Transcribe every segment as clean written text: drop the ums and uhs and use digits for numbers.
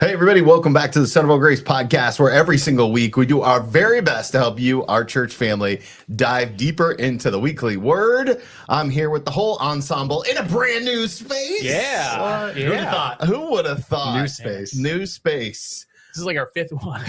Hey, everybody, welcome back to the Centerville Grace podcast, where every single week we do our very best to help you, our church family, dive deeper into the weekly word. I'm here with the whole ensemble in a brand new space. Yeah. Who would have thought? Who would have thought? New space. New space. This is like our fifth one.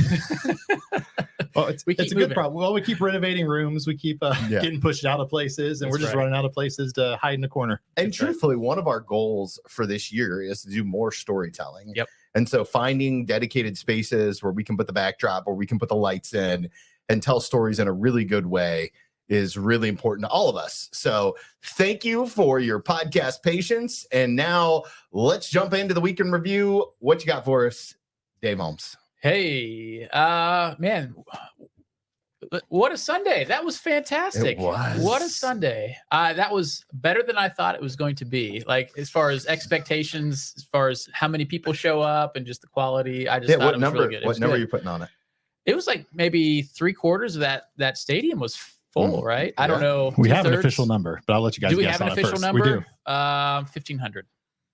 Well, it's a good problem. Well, we keep renovating rooms. We keep getting pushed out of places, and we're just running out of places to hide in the corner. And truthfully, one of our goals for this year is to do more storytelling. Yep. And so finding dedicated spaces where we can put the backdrop, where we can put the lights in and tell stories in a really good way is really important to all of us. So thank you for your podcast patience. And now let's jump into the week in review. What you got for us, Dave Holmes? Hey, man, what a Sunday. That was fantastic. It was. What a Sunday. That was better than I thought it was going to be. Like, as far as expectations, as far as how many people show up and just the quality, I just thought it was really good. What number are you putting on it? It was like maybe 3/4 of that stadium was full, right? I don't know. We have an official number, but I'll let you guys Do we guess have an on it official first. number? We do. 1,500.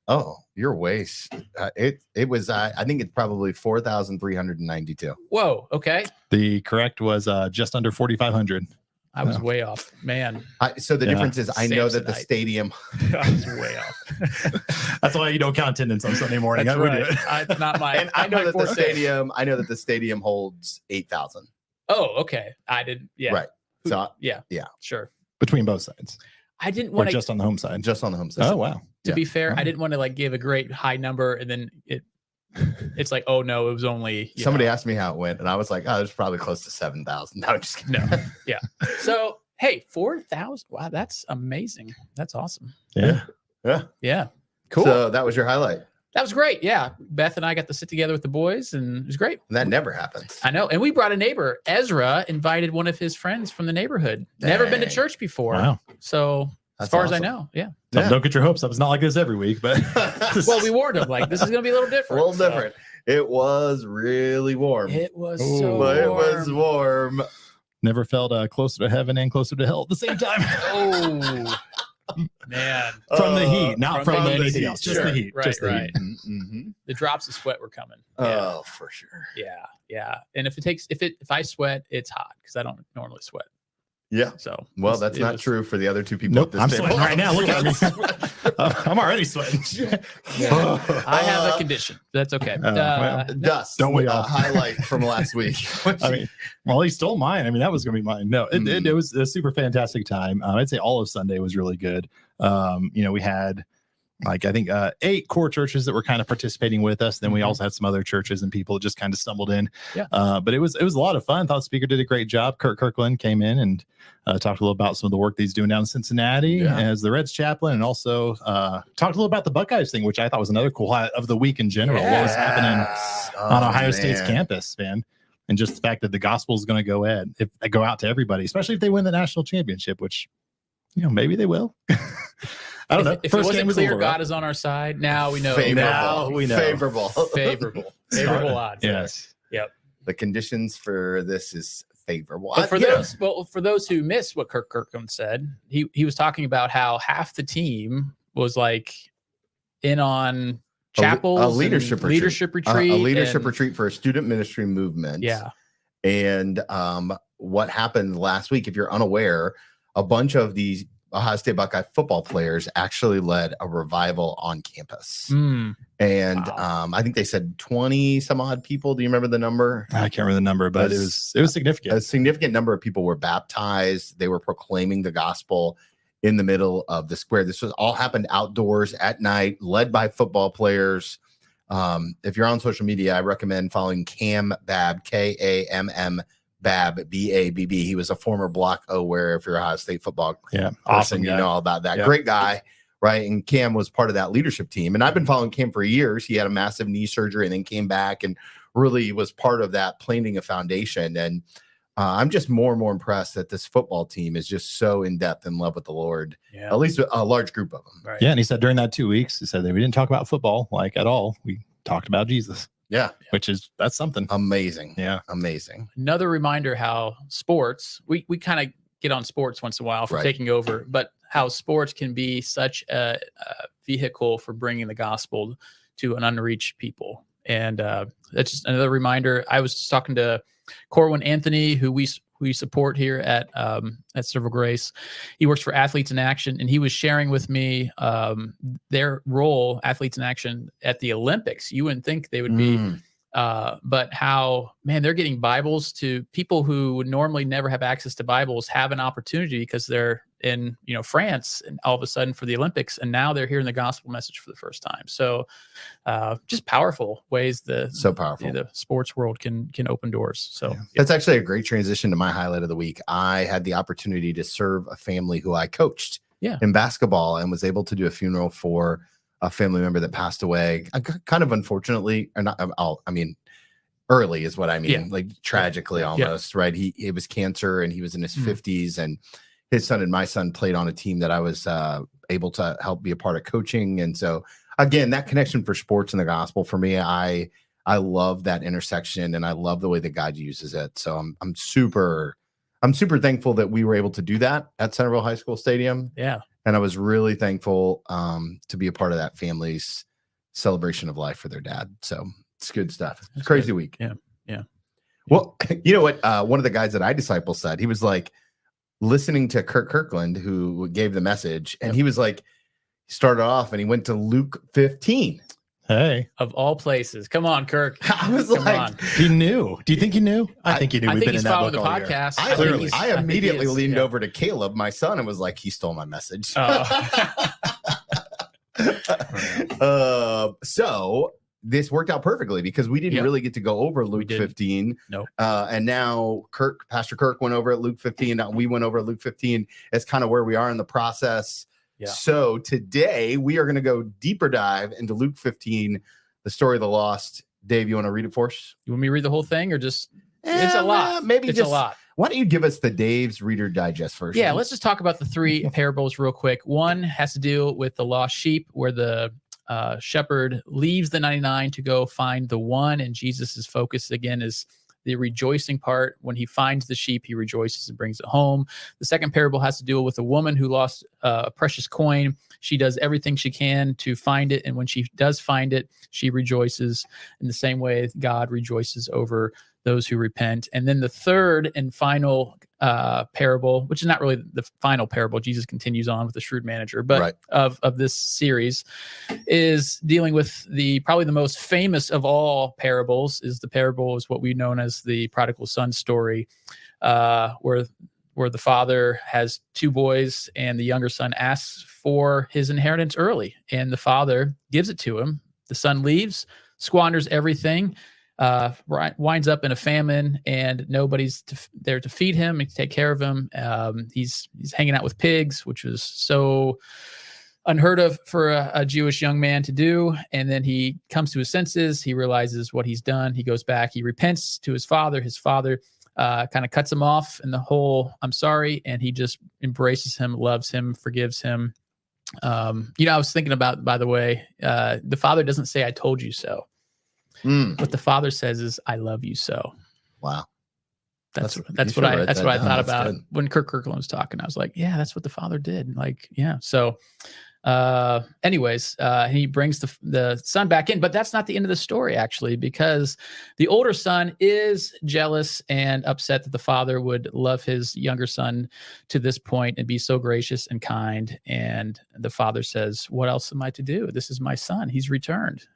Oh, your waist. It was, I think it's probably 4,392. Whoa. Okay. The correct was just under 4,500. I was way off, man. So the difference is I know that the Samsonite. stadium. I was way off. That's why you don't count attendance on Sunday morning. That's We do right. it. It's not my. And I know my that the forte. stadium. I know that the stadium holds 8,000. Oh, okay. I didn't. Yeah. Right. So Yeah. Yeah. Sure. Between both sides, I didn't or want to. just on the home side. just on the home side. Oh wow. To be fair, Oh. I didn't want to like give a great high number, and then it's like, oh no, it was only. Somebody asked me how it went, and I was like, "Oh, it's probably close to 7,000." No, I'm just kidding. No. Yeah. So hey, 4,000. Wow, that's amazing. That's awesome. Yeah. Yeah. Cool. So that was your highlight. That was great. Yeah. Beth and I got to sit together with the boys, and it was great. And that never happens. I know. And we brought a neighbor. Ezra invited one of his friends from the neighborhood. Never been to Dang. church before. Wow. So as That's far as I awesome. know, yeah. So Yeah. don't get your hopes up. It's not like this every week, but Well, we warned him like this is going to be a little A different. little So, different. It was really warm. It was Ooh. so but it warm. was warm. never felt closer to heaven and closer to hell at the same time. Oh man, From the heat, not from from, the anything heat, else. Just sure. the heat. Right, just the right. heat. Mm-hmm. the drops of sweat were coming. Yeah, Oh, for sure. yeah. And if I sweat, it's hot because I don't normally sweat. Yeah. So Well, it's- that's it not was- true for the other two people. Nope, at I'm this table. sweating right now. Look at me. I'm already sweating. I have a condition. That's okay. well, Dust. Don't we all? Highlight from last week. I mean, well, he stole mine. I mean, that was going to be mine. No, it was a super fantastic time. I'd say all of Sunday was really good. We had I think 8 core churches that were kind of participating with us. Then we also had some other churches and people that just kind of stumbled in. Yeah. But it was a lot of fun. Thought the speaker did a great job. Kurt Kirkland came in and talked a little about some of the work that he's doing down in Cincinnati as the Reds chaplain, and also talked a little about the Buckeyes thing, which I thought was another cool highlight of the week in general. What was happening on Ohio State's campus, man. And just the fact that the gospel is going to go out to everybody, especially if they win the national championship, which, maybe they will. I don't know. If First it game wasn't was clear, over. God is on our side. Now we know. Favorable. Now we know. Favorable. Favorable odds. Yes. Yep. The conditions for this is favorable. But for those who missed what Kirk Kirkland said, he was talking about how half the team was like in on chapels, a leadership and leadership retreat, a leadership and- retreat for a student ministry movement. Yeah. And what happened last week, if you're unaware, a bunch of these Ohio State Buckeye football players actually led a revival on campus. Mm. And Wow. I think they said 20 some odd people. Do you remember the number? I can't remember the number, but it was significant. A significant number of people were baptized. They were proclaiming the gospel in the middle of the square. This was all happened outdoors at night, led by football players. If you're on social media, I recommend following Cam Babb, Kamm Babb, Babb. He was a former Block O wearer. If you're a Ohio State football person, Awesome you guy. know all about that. Yeah. Great guy, right? And Cam was part of that leadership team. And I've been following Cam for years. He had a massive knee surgery and then came back and really was part of that planting a foundation. And I'm just more and more impressed that this football team is just so in depth in love with the Lord. Yeah. At least a large group of them. Right. Yeah, and he said during that 2 weeks, he said that we didn't talk about football like at all. We talked about Jesus, Yeah. that's something. Amazing. Yeah. Amazing. Another reminder how sports, we kind of get on sports once in a while for Right. taking over, but how sports can be such a vehicle for bringing the gospel to an unreached people. And that's just another reminder. I was just talking to Corwin Anthony, who we support here at Centerville Grace. He works for Athletes in Action, and he was sharing with me their role, Athletes in Action, at the Olympics. You wouldn't think they would be, but how, man, they're getting Bibles to people who would normally never have access to Bibles, have an opportunity because they're in, France, and all of a sudden for the Olympics, and now they're hearing the gospel message for the first time. So just powerful ways the sports world can open doors. So that's actually a great transition to my highlight of the week. I had the opportunity to serve a family who I coached in basketball, and was able to do a funeral for a family member that passed away, kind of unfortunately, or not. Early is what I mean, like tragically almost, right? It was cancer, and he was in his 50s, and his son and my son played on a team that I was able to help be a part of coaching. And so again, that connection for sports and the gospel for me, I love that intersection, and I love the way that God uses it. So I'm super thankful that we were able to do that at Centerville High School Stadium. Yeah. And I was really thankful to be a part of that family's celebration of life for their dad. So it's good stuff. It's a crazy week. Yeah. Yeah. Well, you know what? One of the guys that I disciple said, he was like, listening to Kirk Kirkland, who gave the message, and he was like, he started off and he went to Luke 15. Hey, of all places. Come on, Kirk. I was like, he knew. Do you think he knew? I think he knew. I think he's following the podcast. I immediately leaned over to Caleb, my son, and was like, he stole my message. So this worked out perfectly because we didn't really get to go over Luke 15. No. And now Pastor Kirk went over at Luke 15. We went over at Luke 15. It's kind of where we are in the process. Yeah. So today we are going to go deeper dive into Luke 15, the story of the lost. Dave, you want to read it for us? You want me to read the whole thing, or just it's a lot? Maybe it's just a lot. Why don't you give us the Dave's Reader Digest first? Yeah, let's just talk about the three parables real quick. One has to deal with the lost sheep, where the shepherd leaves the 99 to go find the one, and Jesus's focus again is the rejoicing part. When he finds the sheep, he rejoices and brings it home. The second parable has to deal with a woman who lost a precious coin. She does everything she can to find it, and when she does find it, she rejoices in the same way God rejoices over those who repent. And then the third and final parable, which is not really the final parable, Jesus continues on with the shrewd manager, but of this series, is dealing with probably the most famous of all parables. Is the parable is what we know as the prodigal son story, where the father has two boys, and the younger son asks for his inheritance early, and the father gives it to him. The son leaves, squanders everything, winds up in a famine, and nobody's there to feed him and take care of him. He's hanging out with pigs, which was so unheard of for a Jewish young man to do. And then he comes to his senses. He realizes what he's done. He goes back. He repents to his father. His father kind of cuts him off in the whole "I'm sorry," and he just embraces him, loves him, forgives him. I was thinking about, by the way, the father doesn't say "I told you so." What the father says is, "I love you so." Wow. That's what I thought about when Kirk Kirkland was talking. I was like, yeah, that's what the father did. Like, yeah. So anyways, he brings the son back in, but that's not the end of the story, actually, because the older son is jealous and upset that the father would love his younger son to this point and be so gracious and kind. And the father says, "What else am I to do? This is my son. He's returned."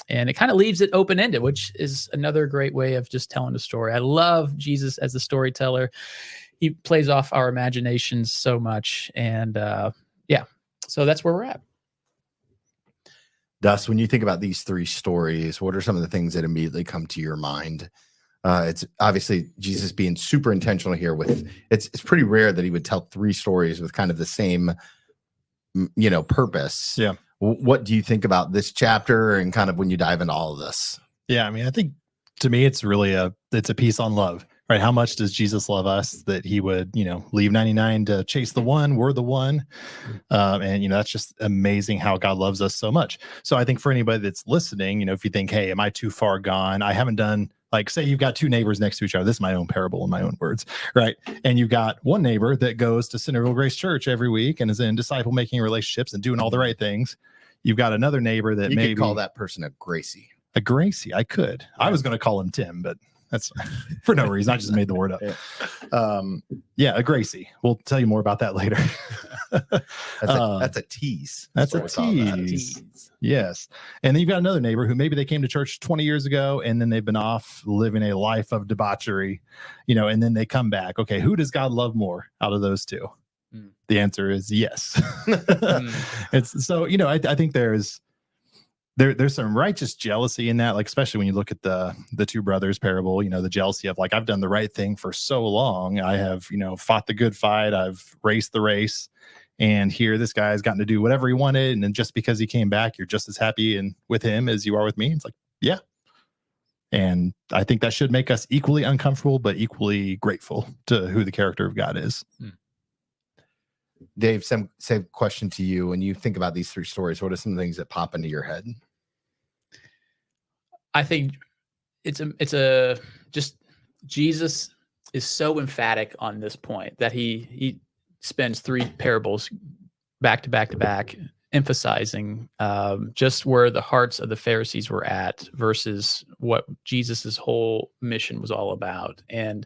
And it kind of leaves it open-ended, which is another great way of just telling the story. I love Jesus as the storyteller. He plays off our imaginations so much. And so that's where we're at. Dust, when you think about these three stories, what are some of the things that immediately come to your mind? It's obviously Jesus being super intentional here with it's pretty rare that he would tell three stories with kind of the same, purpose. Yeah. What do you think about this chapter and kind of when you dive into all of this? Yeah, I mean, I think to me, it's really it's a piece on love, right? How much does Jesus love us that he would, leave 99 to chase the one? We're the one. And, that's just amazing how God loves us so much. So I think for anybody that's listening, if you think, hey, am I too far gone? I haven't done, like, say you've got two neighbors next to each other. This is my own parable in my own words, right? And you've got one neighbor that goes to Centerville Grace Church every week and is in disciple making relationships and doing all the right things. You've got another neighbor that you maybe could call that person a Gracie. A Gracie. I could. I was going to call him Tim, but that's for no reason. I just made the word up. A Gracie. We'll tell you more about that later. That's a tease. That's a tease. Yes. And then you've got another neighbor who maybe they came to church 20 years ago and then they've been off living a life of debauchery, and then they come back. Okay, who does God love more out of those two? The answer is yes. It's so, I think there's some righteous jealousy in that, like, especially when you look at the two brothers parable, the jealousy of like, I've done the right thing for so long. I have, fought the good fight. I've raced the race. And here this guy has gotten to do whatever he wanted. And then just because he came back, you're just as happy with him as you are with me. It's like, yeah. And I think that should make us equally uncomfortable, but equally grateful to who the character of God is. Dave, same question to you. When you think about these three stories, what are some things that pop into your head? I think it's just Jesus is so emphatic on this point that he spends three parables back to back to back, emphasizing just where the hearts of the Pharisees were at versus what Jesus's whole mission was all about. And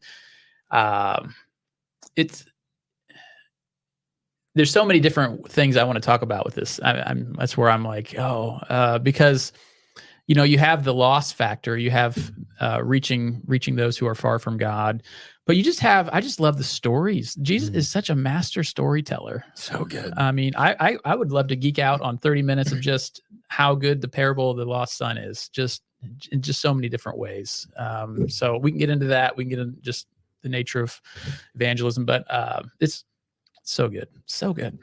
there's so many different things I want to talk about with this. That's where I'm like, because you have the loss factor, you have reaching those who are far from God, but I just love the stories. Jesus is such a master storyteller. So good. I mean, I would love to geek out on 30 minutes of just how good the parable of the lost son is, just in just so many different ways. So we can get into that. We can get into just the nature of evangelism, but it's so good. So good.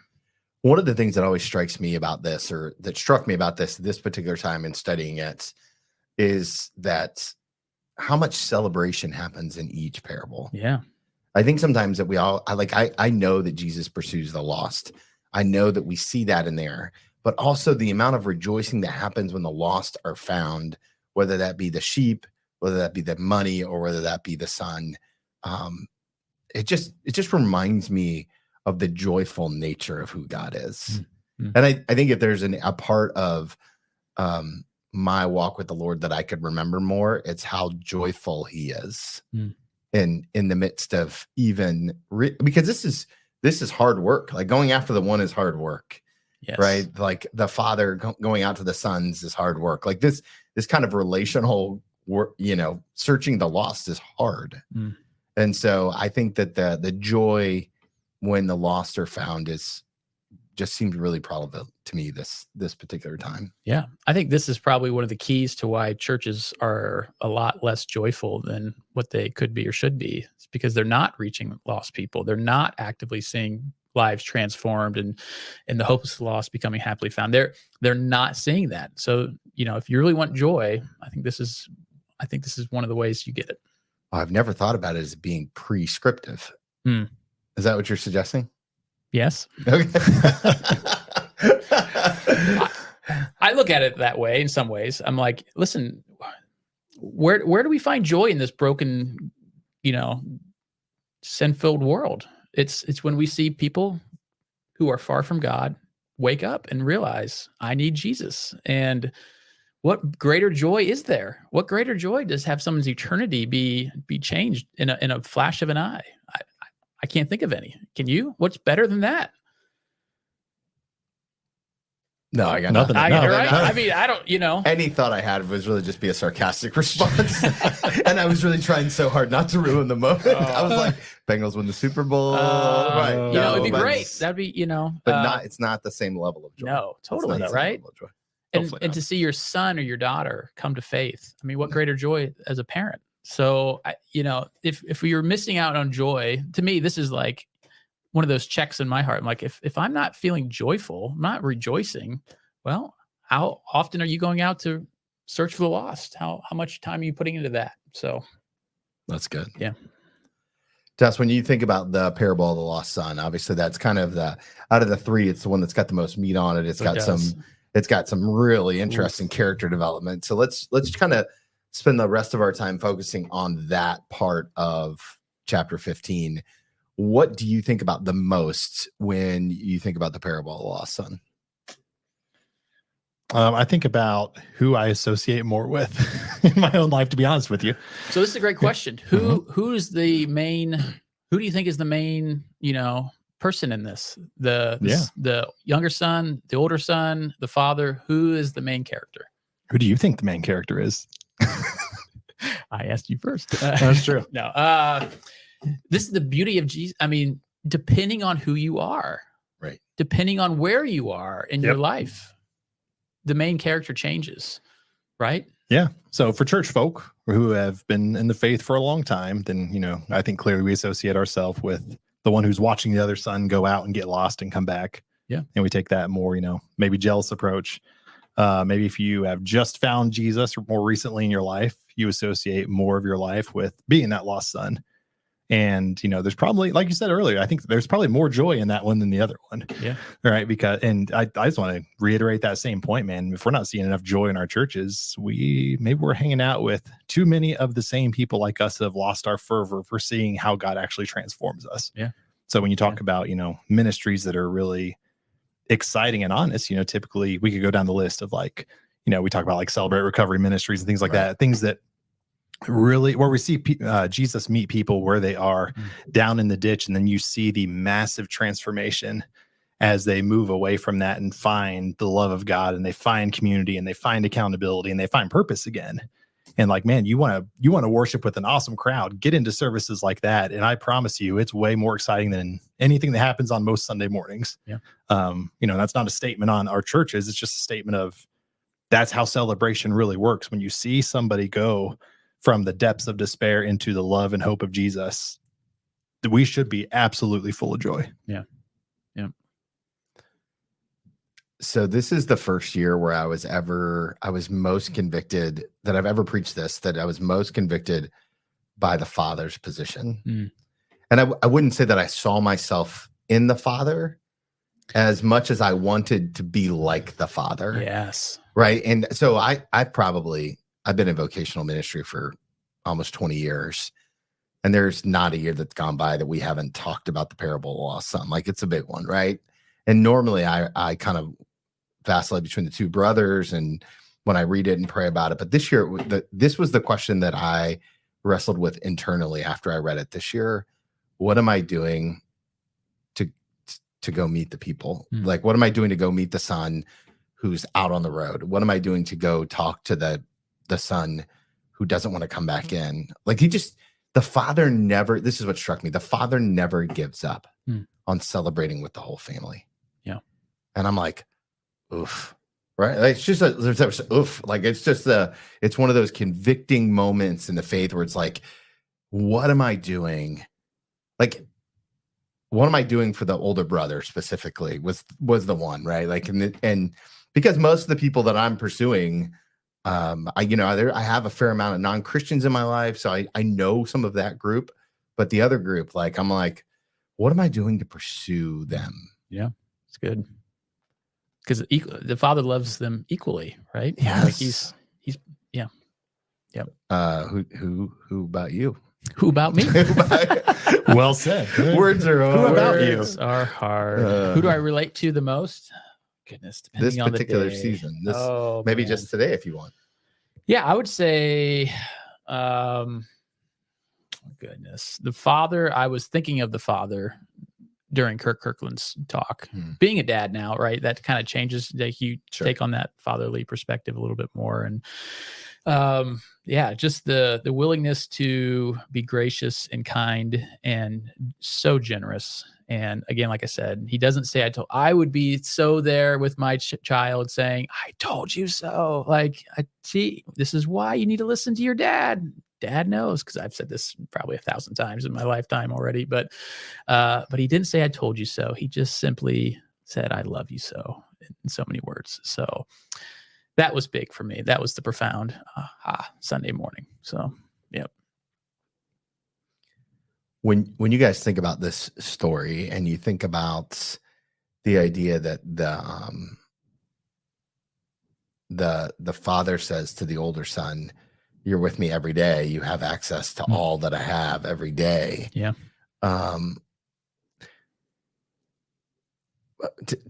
One of the things that always strikes me about this, or that struck me about this particular time in studying it, is that how much celebration happens in each parable. Yeah. I think sometimes that I know that Jesus pursues the lost. I know that we see that in there, but also the amount of rejoicing that happens when the lost are found, whether that be the sheep, whether that be the money, or whether that be the son. It just reminds me of the joyful nature of who God is. And I think if there's a part of my walk with the Lord that I could remember more, it's how joyful he is in the midst of because this is hard work. Like going after the one is hard work. Yes. Right. Like the father going out to the sons is hard work. Like this kind of relational work, searching the lost is hard. And so I think that the joy when the lost are found just seems really relevant to me this particular time. Yeah. I think this is probably one of the keys to why churches are a lot less joyful than what they could be or should be. It's because they're not reaching lost people. They're not actively seeing lives transformed and the hopeless lost becoming happily found. They're not seeing that. So, if you really want joy, I think this is one of the ways you get it. I've never thought about it as being prescriptive. Is that what you're suggesting? Yes. Okay. I look at it that way in some ways. I'm like, listen, where do we find joy in this broken, sin-filled world? It's when we see people who are far from God wake up and realize I need Jesus. And what greater joy is there? What greater joy does have someone's eternity be changed in a flash of an eye? I can't think of any. Can you? What's better than that? No, I got nothing. Right? I mean, I don't, Any thought I had was really just be a sarcastic response. And I was really trying so hard not to ruin the moment. I was like, Bengals win the Super Bowl. Right. It'd be great. That'd be, But it's not the same level of joy. No, totally not, right? And to see your son or your daughter come to faith. I mean, what greater joy as a parent? So, if we were missing out on joy, to me, this is like one of those checks in my heart. I'm like, if I'm not feeling joyful, I'm not rejoicing, well, how often are you going out to search for the lost? How much time are you putting into that? So that's good. Yeah. Tess, when you think about the parable of the lost son, obviously that's kind of out of the three, it's the one that's got the most meat on it. It's got some really interesting character development. So let's kind of spend the rest of our time focusing on that part of chapter 15. What do you think about the most when you think about the parable of the lost son? I think about who I associate more with in my own life, to be honest with you. So this is a great question. Who's the main? Who do you think is the main? Person in this? The younger son, the older son, the father. Who is the main character? Who do you think the main character is? I asked you first. That's true. No. This is the beauty of Jesus. I mean, depending on who you are, right? Depending on where you are in your life, the main character changes, right? Yeah. So for church folk who have been in the faith for a long time, then, I think clearly we associate ourselves with the one who's watching the other son go out and get lost and come back. Yeah. And we take that more, maybe jealous approach. Maybe if you have just found Jesus more recently in your life, you associate more of your life with being that lost son. And, there's probably, like you said earlier, I think there's probably more joy in that one than the other one. Yeah. Right. And I just want to reiterate that same point, man. If we're not seeing enough joy in our churches, maybe we're hanging out with too many of the same people like us that have lost our fervor for seeing how God actually transforms us. Yeah. So when you talk about, ministries that are really exciting and honest, typically we could go down the list of we talk about like Celebrate Recovery Ministries and things like that, things that really where we see Jesus meet people where they are down in the ditch, and then you see the massive transformation as they move away from that and find the love of God, and they find community, and they find accountability, and they find purpose again. And man, you want to worship with an awesome crowd, get into services like that, and I promise you it's way more exciting than anything that happens on most Sunday mornings. Yeah. That's not a statement on our churches, it's just a statement of that's how celebration really works. When you see somebody go from the depths of despair into the love and hope of Jesus, we should be absolutely full of joy. Yeah. Yeah. So this is the first year where I was most convicted that I've ever preached this, that I was most convicted by the Father's position. And I wouldn't say that I saw myself in the Father as much as I wanted to be like the Father. Yes. Right. And so I've been in vocational ministry for almost 20 years, and there's not a year that's gone by that we haven't talked about the parable of the lost son. It's a big one, right? And normally I kind of vacillate between the two brothers and when I read it and pray about it. But this year, this was the question that I wrestled with internally after I read it this year. What am I doing to go meet the people? What am I doing to go meet the son who's out on the road? What am I doing to go talk to the son who doesn't want to come back in? The Father never, this is what struck me. The Father never gives up on celebrating with the whole family. Yeah. And I'm like, oof. Right. It's just there's oof. It's one of those convicting moments in the faith where it's like, what am I doing? What am I doing for the older brother specifically was the one, right? And because most of the people that I'm pursuing, I have a fair amount of non-Christians in my life, so I know some of that group, but the other group, I'm like, what am I doing to pursue them? Yeah, it's good because the Father loves them equally, right? Yes. He's yeah. Who about you? Who about me? Well said. Words are hard. Who about you? Words are hard. Who do I relate to the most? Goodness, this particular season. Maybe just today if you want. Yeah, I would say, goodness, the Father. I was thinking of the Father during Kirkland's talk. Being a dad now, right? That kind of changes. You take on that fatherly perspective a little bit more, and just the willingness to be gracious and kind and so generous. And again, like I said, he doesn't say I would be so there with my child saying, I told you so. I see, this is why you need to listen to your dad. Dad knows, because I've said this probably 1,000 times in my lifetime already, but he didn't say I told you so. He just simply said, I love you so, in so many words. So that was big for me. That was the profound Sunday morning. So, yep. When you guys think about this story and you think about the idea that the father says to the older son, you're with me every day, you have access to all that I have every day. Yeah.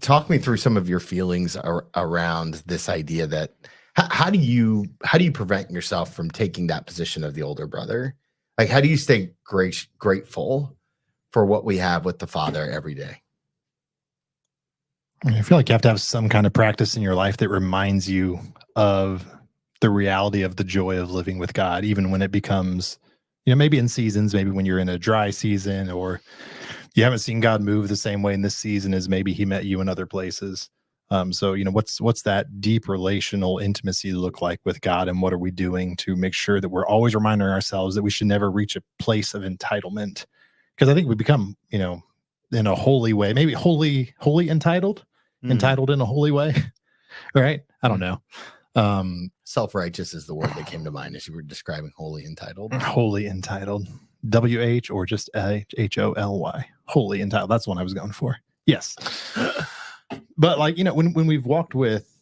Talk me through some of your feelings around this idea that how do you prevent yourself from taking that position of the older brother? Like, how do you stay grateful for what we have with the Father every day? I feel like you have to have some kind of practice in your life that reminds you of the reality of the joy of living with God, even when it becomes, maybe in seasons, maybe when you're in a dry season, or you haven't seen God move the same way in this season as maybe he met you in other places. So, what's that deep relational intimacy look like with God, and what are we doing to make sure that we're always reminding ourselves that we should never reach a place of entitlement? Because I think we become, in a holy way, maybe wholly entitled, entitled in a holy way, right? I don't know. Self-righteous is the word that came to mind as you were describing wholly entitled. Wholly entitled, WH or just HOLY, wholly entitled. That's the one I was going for. Yes. But like, when we've walked with,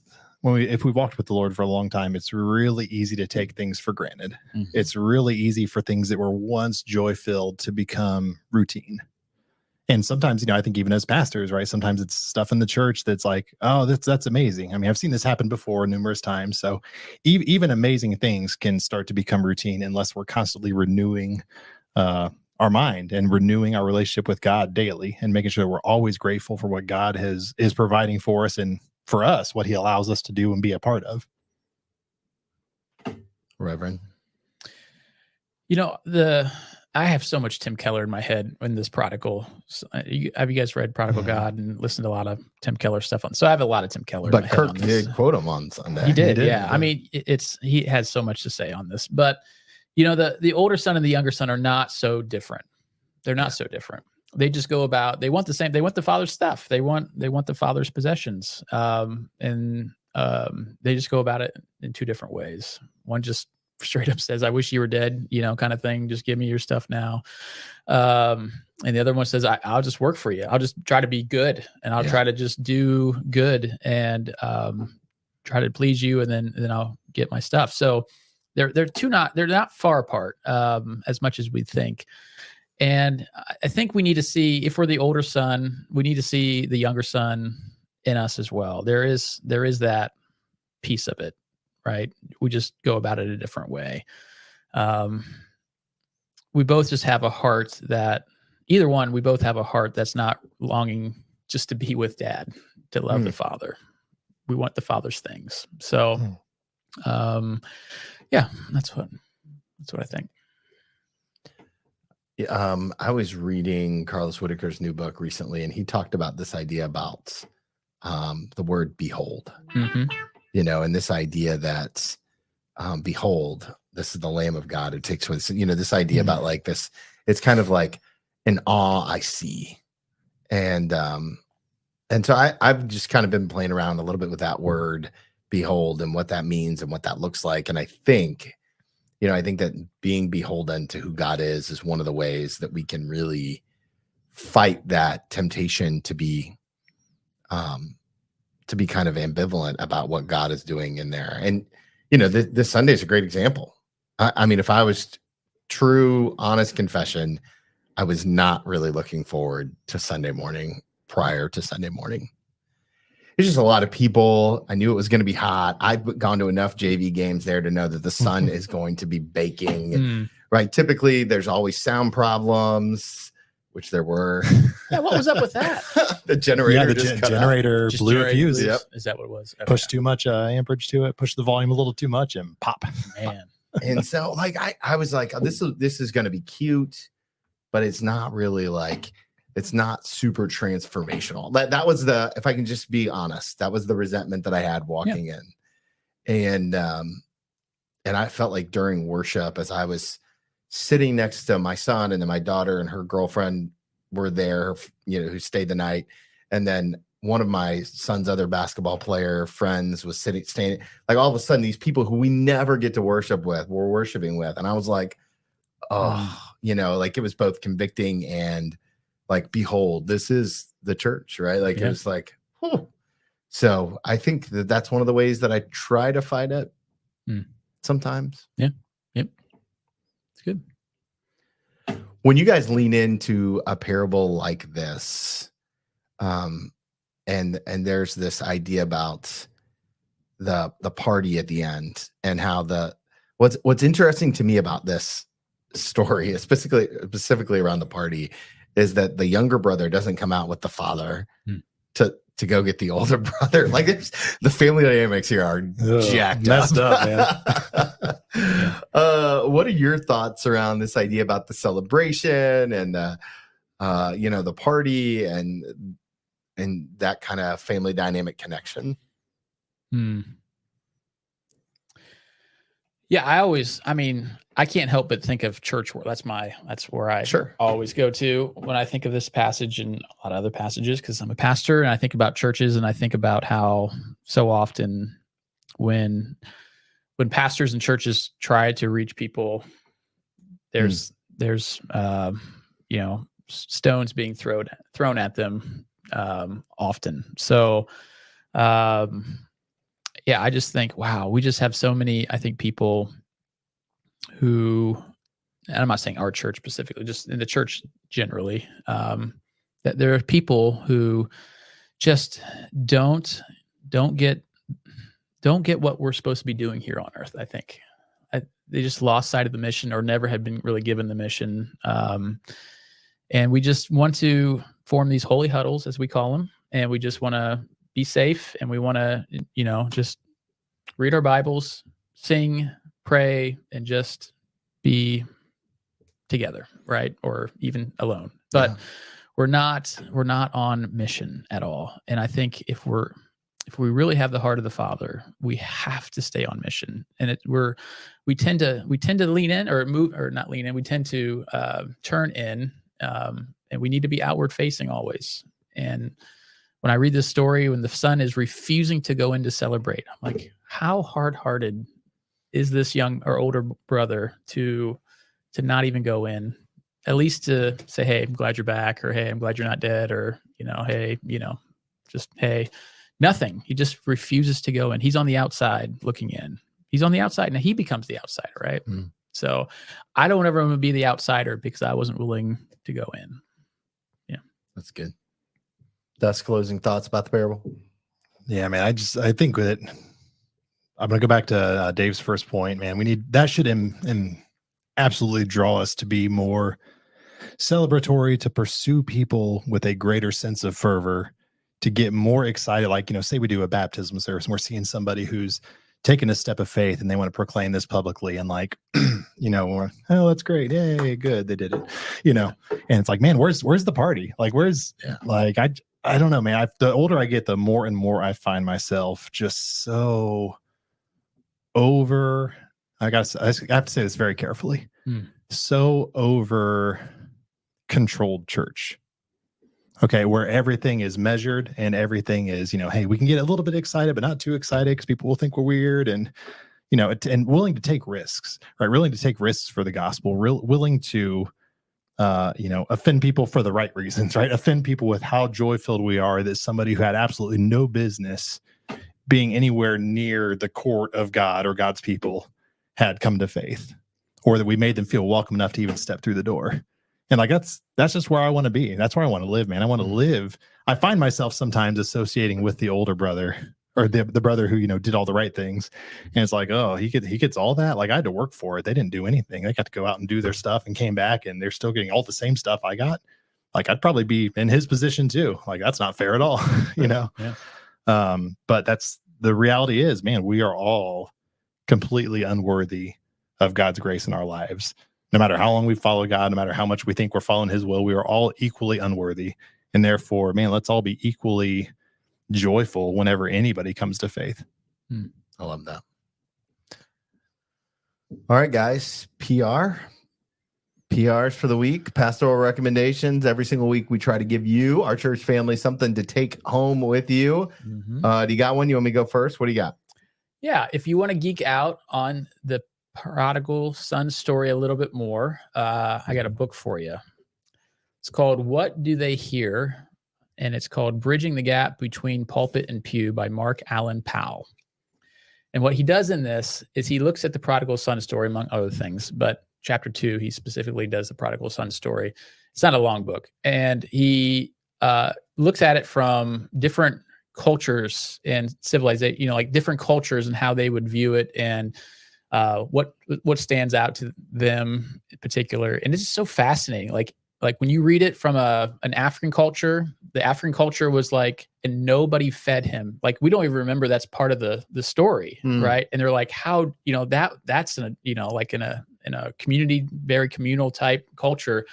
if we've walked with the Lord for a long time, it's really easy to take things for granted. Mm-hmm. It's really easy for things that were once joy-filled to become routine. And sometimes, I think even as pastors, right, sometimes it's stuff in the church that's like, oh, that's amazing. I mean, I've seen this happen before numerous times. So even amazing things can start to become routine unless we're constantly renewing our mind and renewing our relationship with God daily, and making sure that we're always grateful for what God is providing for us, and for us, what he allows us to do and be a part of. Reverend. I have so much Tim Keller in my head in this Prodigal. Have you guys read Prodigal God and listened to a lot of Tim Keller stuff on? So I have a lot of Tim Keller. But Kirk did quote him on Sunday. He did, yeah. I mean, he has so much to say on this. But the older son and the younger son are not so different. They're not so different. They just go about. They want the same. They want the father's stuff. They want the father's possessions. And they just go about it in two different ways. One just straight up says, I wish you were dead, kind of thing. Just give me your stuff now. And the other one says, I'll just work for you. I'll just try to be good, and I'll try to just do good and try to please you. And then I'll get my stuff. So they're not far apart as much as we think. And I think we need to see, if we're the older son, we need to see the younger son in us as well. There is that piece of it. Right. We just go about it a different way. We both just have a heart that we both have a heart that's not longing just to be with dad, to love the father. We want the father's things. So, that's what I think. I was reading Carlos Whitaker's new book recently, and he talked about this idea about the word behold. Mm-hmm. And this idea that, behold, this is the Lamb of God who takes away, this idea about like this, it's kind of like an awe I see. And so I've just kind of been playing around a little bit with that word behold and what that means and what that looks like. And I think that being beholden to who God is one of the ways that we can really fight that temptation to be kind of ambivalent about what God is doing in there. And, this Sunday is a great example. I mean, if I was true, honest confession, I was not really looking forward to Sunday morning prior to Sunday morning. There's just a lot of people. I knew it was going to be hot. I've gone to enough JV games there to know that the sun is going to be baking, right? Typically there's always sound problems, which there were. Yeah, what was up with that? The generator generator blew a fuse. Yep. Is that what it was? Okay. Pushed too much amperage to it, pushed the volume a little too much, and pop. Man. And so like I was like, this is going to be cute, but it's not really like, it's not super transformational. That was if I can just be honest, that was the resentment that I had walking in. And I felt like during worship, as I was sitting next to my son, and then my daughter and her girlfriend were there, who stayed the night. And then one of my son's other basketball player friends was staying, like all of a sudden these people who we never get to worship with were worshiping with. And I was like, like it was both convicting and like, behold, this is the church, right? Like it was like, whew. So I think that's one of the ways that I try to fight it sometimes. Yeah. Yep. It's good. When you guys lean into a parable like this, and there's this idea about the party at the end, and how what's interesting to me about this story, specifically around the party, is that the younger brother doesn't come out with the father to go get the older brother. Like, the family dynamics here are jacked messed up, man. What are your thoughts around this idea about the celebration and the party and that kind of family dynamic connection? Yeah, I can't help but think of church world. That's where I always go to when I think of this passage and a lot of other passages, because I'm a pastor and I think about churches, and I think about how so often when pastors and churches try to reach people, there's stones being thrown at them often. So I just think, wow, we just have so many, I think, people who, and I'm not saying our church specifically, just in the church generally, that there are people who just don't get what we're supposed to be doing here on earth. I think they just lost sight of the mission, or never had been really given the mission. And we just want to form these holy huddles, as we call them, and we just want to be safe, and we want to, just read our Bibles, sing, pray, and just be together, right? Or even alone. But we're not on mission at all. And I think if we really have the heart of the Father, we have to stay on mission. And we tend to lean in, or move, or not lean in. We tend to turn in, and we need to be outward facing always. And when I read this story, when the son is refusing to go in to celebrate, I'm like, how hard-hearted is this young or older brother to not even go in, at least to say, hey, I'm glad you're back, or hey, I'm glad you're not dead, or, hey, just, hey, nothing. He just refuses to go in. He's on the outside looking in. He's on the outside. Now he becomes the outsider, right? So I don't ever want to be the outsider because I wasn't willing to go in. Yeah. That's good. That's closing thoughts about the parable. Yeah, man. I think that I'm going to go back to Dave's first point, man. That should absolutely draw us to be more celebratory, to pursue people with a greater sense of fervor, to get more excited. Like, say we do a baptism service and we're seeing somebody who's taken a step of faith and they want to proclaim this publicly, and like, we're, oh, that's great. Yay, good. They did it, and it's like, man, where's the party? Like, like, I don't know, man. The older I get, the more and more I find myself just so over. I have to say this very carefully. So over controlled church. Okay, where everything is measured and everything is, hey, we can get a little bit excited, but not too excited because people will think we're weird, and and willing to take risks, right? Willing to take risks for the gospel, willing to offend people for the right reasons, right? Offend people with how joy-filled we are that somebody who had absolutely no business being anywhere near the court of God or God's people had come to faith, or that we made them feel welcome enough to even step through the door. And like, that's just where I want to be. That's where I want to live, man. I want to live. I find myself sometimes associating with the older brother, or the brother who, did all the right things. And it's like, oh, he gets all that. Like, I had to work for it. They didn't do anything. They got to go out and do their stuff and came back, and they're still getting all the same stuff I got. Like, I'd probably be in his position too. Like, that's not fair at all, Yeah. But that's the reality is, man, we are all completely unworthy of God's grace in our lives. No matter how long we follow God, no matter how much we think we're following his will, we are all equally unworthy. And therefore, man, let's all be equally joyful whenever anybody comes to faith. I love that. All right, guys. PRs for the week, pastoral recommendations. Every single week we try to give you, our church family, something to take home with you. Do you got one? You want me to go first? What do you got? Yeah, if you want to geek out on the prodigal son story a little bit more, I got a book for you. It's called What Do They Hear? And it's called Bridging the Gap Between Pulpit and Pew by Mark Allen Powell. And what he does in this is he looks at the prodigal son story, among other things, but chapter 2, he specifically does the prodigal son story. It's not a long book. And he looks at it from different cultures and civilization, like different cultures and how they would view it, and what stands out to them in particular. And it's just so fascinating. Like when you read it from an African culture, the African culture was like, and nobody fed him. Like, we don't even remember that's part of the story, right? And they're like, how, that's like in a community, very communal type culture,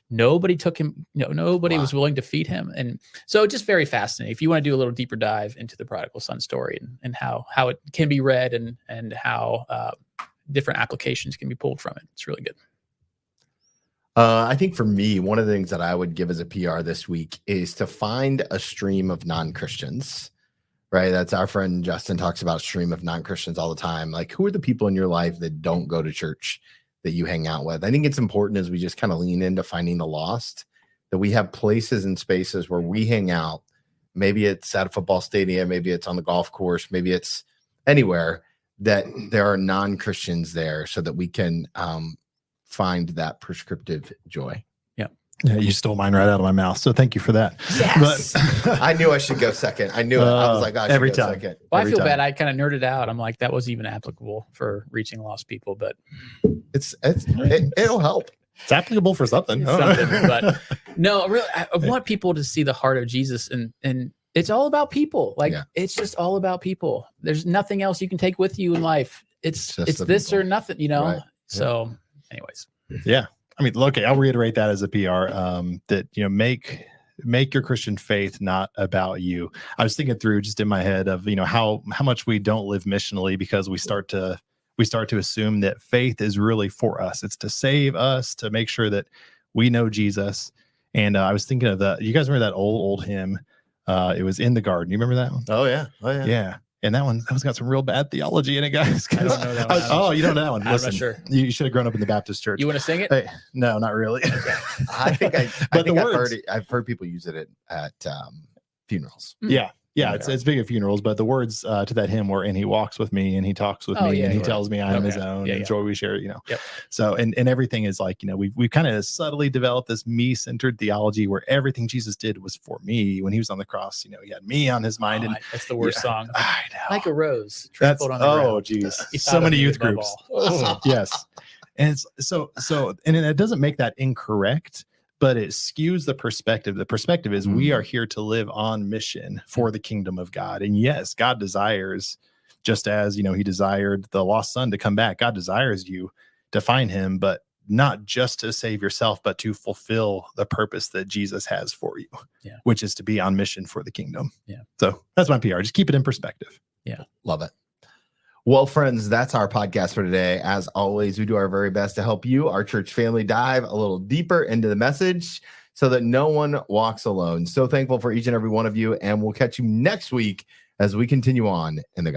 nobody took him, nobody was willing to feed him. And so just very fascinating. If you want to do a little deeper dive into the prodigal son story and how it can be read and how different applications can be pulled from it, it's really good. I think for me, one of the things that I would give as a PR this week is to find a stream of non-Christians, right? That's our friend Justin talks about a stream of non-Christians all the time. Like, who are the people in your life that don't go to church that you hang out with? I think it's important as we just kind of lean into finding the lost, that we have places and spaces where we hang out. Maybe it's at a football stadium, maybe it's on the golf course, maybe it's anywhere that there are non-Christians there so that we can find that prescriptive joy. Yeah, you stole mine right out of my mouth, so thank you for that. Yes. But I knew I should go second. I knew it. I was like, I should every go time. second. Well, Every I feel time. bad. I kind of nerded out. I'm like, that wasn't even applicable for reaching lost people, but It'll help. It's applicable for something. But no, really, I want people to see the heart of Jesus, and it's all about people. Like, it's just all about people. There's nothing else you can take with you in life. It's this people. Or nothing, Right. So, anyways. Yeah. I mean, look, I'll reiterate that as a PR, that, make your Christian faith not about you. I was thinking through just in my head of, how much we don't live missionally because we start to assume that faith is really for us. It's to save us, to make sure that we know Jesus. And I was thinking of you guys remember that old hymn? It was In the Garden. You remember that one? Oh yeah. Yeah. And that one's got some real bad theology in it, guys. I don't know that one. Oh, you don't know that one. I'm not sure. You should have grown up in the Baptist church. You want to sing it? Hey, no, not really. I think I've heard people use it at funerals. Yeah, it's big at funerals, but the words to that hymn were, and he walks with me and he talks with me and he tells me I am his own and joy we share, Yep. So, and everything is like, we've kind of subtly developed this me-centered theology where everything Jesus did was for me. When he was on the cross, he had me on his mind. That's the worst song. I know. Like a rose. Geez. So many youth groups. Yes. And it's so, and it doesn't make that incorrect, but it skews the perspective. The perspective is we are here to live on mission for the kingdom of God. And yes, God desires, just as, he desired the lost son to come back. God desires you to find him, but not just to save yourself, but to fulfill the purpose that Jesus has for you, which is to be on mission for the kingdom. Yeah. So that's my PR. Just keep it in perspective. Yeah. Love it. Well, friends, that's our podcast for today. As always, we do our very best to help you, our church family, dive a little deeper into the message so that no one walks alone. So thankful for each and every one of you, and we'll catch you next week as we continue on in the gospel.